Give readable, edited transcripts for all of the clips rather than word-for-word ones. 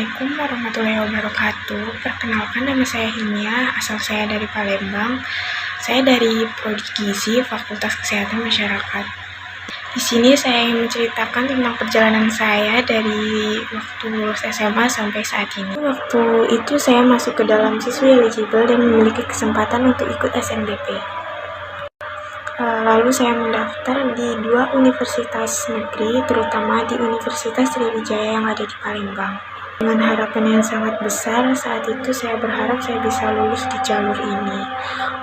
Assalamualaikum warahmatullahi wabarakatuh. Perkenalkan, nama saya Hinia, asal saya dari Palembang. Saya dari Prodi Gizi, Fakultas Kesehatan Masyarakat. Di sini saya ingin menceritakan tentang perjalanan saya dari waktu lulus SMA sampai saat ini. Waktu itu saya masuk ke dalam siswi eligible dan memiliki kesempatan untuk ikut SNBP. Lalu saya mendaftar di 2 universitas negeri, terutama di Universitas Sriwijaya yang ada di Palembang. Dengan harapan yang sangat besar, saat itu saya berharap saya bisa lulus di jalur ini.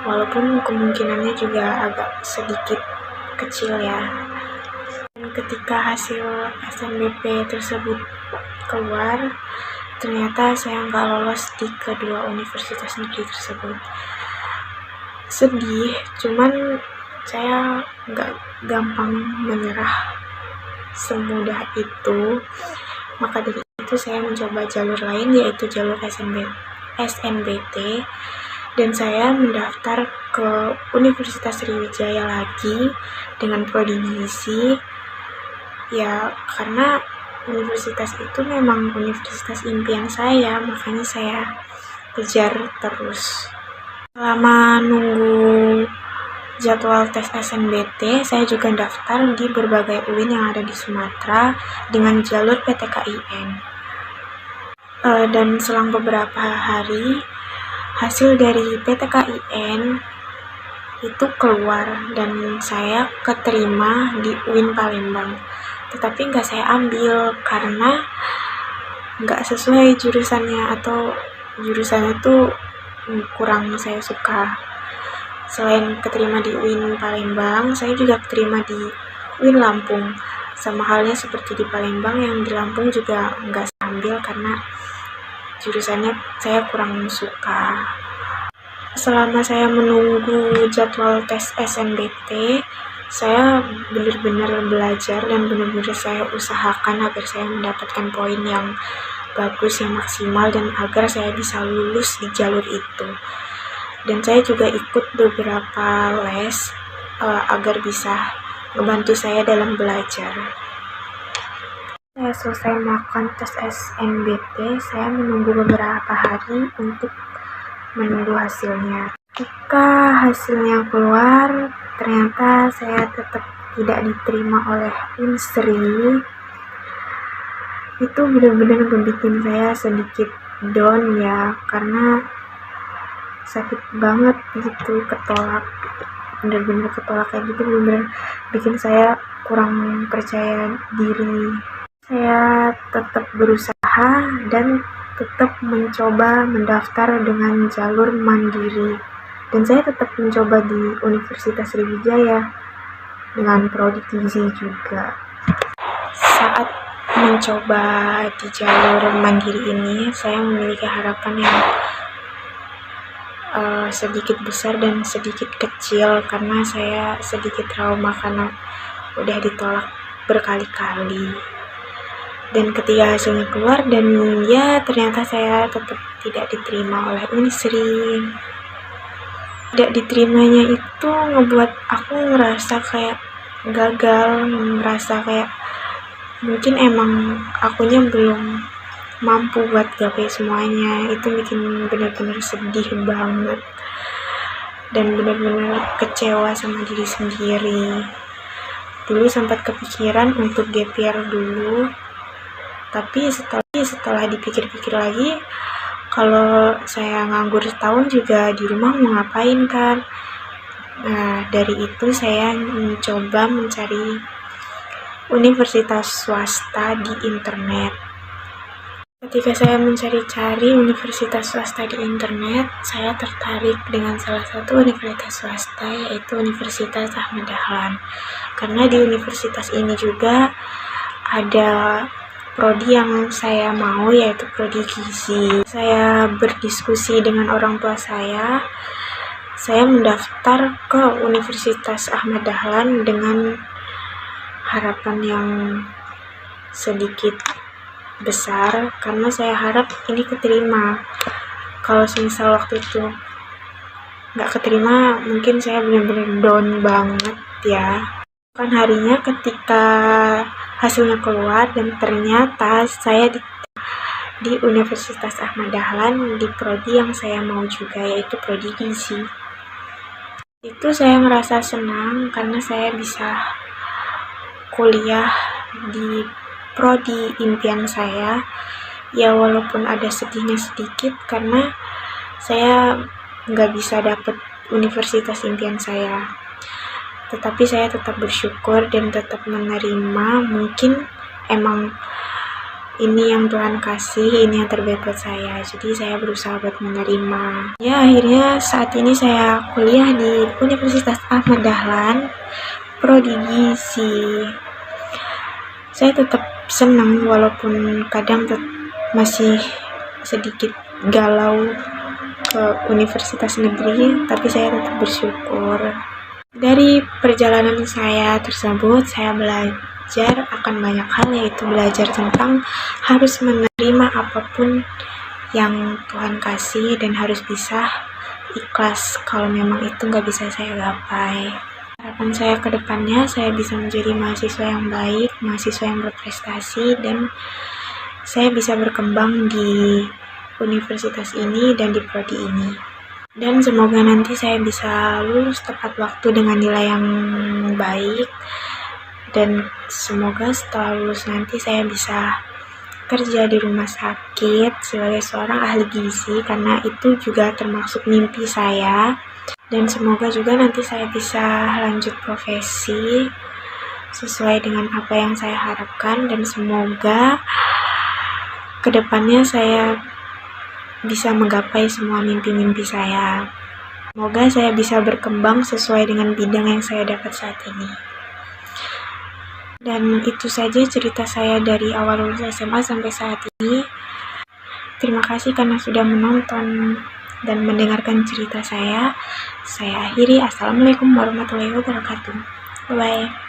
Walaupun kemungkinannya juga agak sedikit kecil ya. Dan ketika hasil SNBP tersebut keluar, ternyata saya nggak lolos di kedua universitas negeri tersebut. Sedih, cuman saya nggak gampang menyerah semudah itu. Maka dari itu saya mencoba jalur lain, yaitu jalur SNBT, dan saya mendaftar ke Universitas Sriwijaya lagi dengan prodi gizi. Ya, karena universitas itu memang universitas impian saya, makanya saya kejar terus. Selama nunggu jadwal tes SNBT, saya juga daftar di berbagai UIN yang ada di Sumatera dengan jalur PTKIN. Dan selang beberapa hari, hasil dari PTKIN itu keluar dan saya keterima di UIN Palembang. Tetapi nggak saya ambil karena nggak sesuai jurusannya, atau jurusannya tuh kurang saya suka. Selain keterima di UIN Palembang, saya juga keterima di UIN Lampung. Sama halnya seperti di Palembang, yang di Lampung juga nggak saya ambil karena jurusannya saya kurang suka. Selama saya menunggu jadwal tes SNBT, saya benar-benar belajar dan benar-benar saya usahakan agar saya mendapatkan poin yang bagus, yang maksimal, dan agar saya bisa lulus di jalur itu. Dan saya juga ikut beberapa les agar bisa membantu saya dalam belajar. Saya selesai melakukan tes SNBT, saya menunggu beberapa hari untuk menunggu hasilnya. Ketika hasilnya keluar, ternyata saya tetap tidak diterima oleh Unsri. Itu benar-benar membuat saya sedikit down ya, karena sakit banget gitu, ketolak, bener-bener ketolak kayak gitu, bener-bener bikin saya kurang percaya diri. Saya tetap berusaha dan tetap mencoba mendaftar dengan jalur mandiri, dan saya tetap mencoba di Universitas Sriwijaya dengan prodi gizi juga. Saat mencoba di jalur mandiri ini, saya memiliki harapan yang sedikit besar dan sedikit kecil, karena saya sedikit trauma karena udah ditolak berkali-kali. Dan ketika hasilnya keluar, dan ya ternyata saya tetap tidak diterima oleh Unsri. Tidak diterimanya itu ngebuat aku ngerasa kayak gagal, ngerasa kayak mungkin emang akunya belum mampu buat gapai semuanya. Itu bikin benar-benar sedih banget dan benar-benar kecewa sama diri sendiri. Dulu sempat kepikiran untuk gap year dulu, tapi setelah dipikir-pikir lagi, kalau saya nganggur setahun juga di rumah mau ngapain kan. Nah, dari itu saya mencoba mencari universitas swasta di internet. Ketika saya mencari-cari universitas swasta di internet, saya tertarik dengan salah satu universitas swasta, yaitu Universitas Ahmad Dahlan. Karena di universitas ini juga ada prodi yang saya mau, yaitu prodi gizi. Saya berdiskusi dengan orang tua saya mendaftar ke Universitas Ahmad Dahlan dengan harapan yang sedikit besar, karena saya harap ini keterima. Kalau misal waktu itu nggak keterima, mungkin saya benar-benar down banget ya. Kan harinya ketika hasilnya keluar dan ternyata saya di Universitas Ahmad Dahlan di prodi yang saya mau juga, yaitu prodi gizi. Itu saya ngerasa senang karena saya bisa kuliah di prodi impian saya. Ya walaupun ada sedihnya sedikit karena saya nggak bisa dapet universitas impian saya, tetapi saya tetap bersyukur dan tetap menerima. Mungkin emang ini yang Tuhan kasih, ini yang terbaik buat saya, jadi saya berusaha buat menerima. Ya akhirnya saat ini saya kuliah di Universitas Ahmad Dahlan prodi gizi. Saya tetap senang walaupun kadang masih sedikit galau ke universitas negeri, tapi saya tetap bersyukur. Dari perjalanan saya tersebut, saya belajar akan banyak hal, yaitu belajar tentang harus menerima apapun yang Tuhan kasih dan harus bisa ikhlas kalau memang itu nggak bisa saya gapai. Harapan saya ke depannya, saya bisa menjadi mahasiswa yang baik, mahasiswa yang berprestasi, dan saya bisa berkembang di universitas ini dan di prodi ini. Dan semoga nanti saya bisa lulus tepat waktu dengan nilai yang baik, dan semoga setelah lulus nanti saya bisa kerja di rumah sakit sebagai seorang ahli gizi, karena itu juga termasuk mimpi saya. Dan semoga juga nanti saya bisa lanjut profesi sesuai dengan apa yang saya harapkan, dan semoga kedepannya saya bisa menggapai semua mimpi-mimpi saya. Semoga saya bisa berkembang sesuai dengan bidang yang saya dapat saat ini. Dan itu saja cerita saya dari awal lulus SMA sampai saat ini. Terima kasih karena sudah menonton dan mendengarkan cerita saya. Saya akhiri. Assalamualaikum warahmatullahi wabarakatuh. Bye-bye.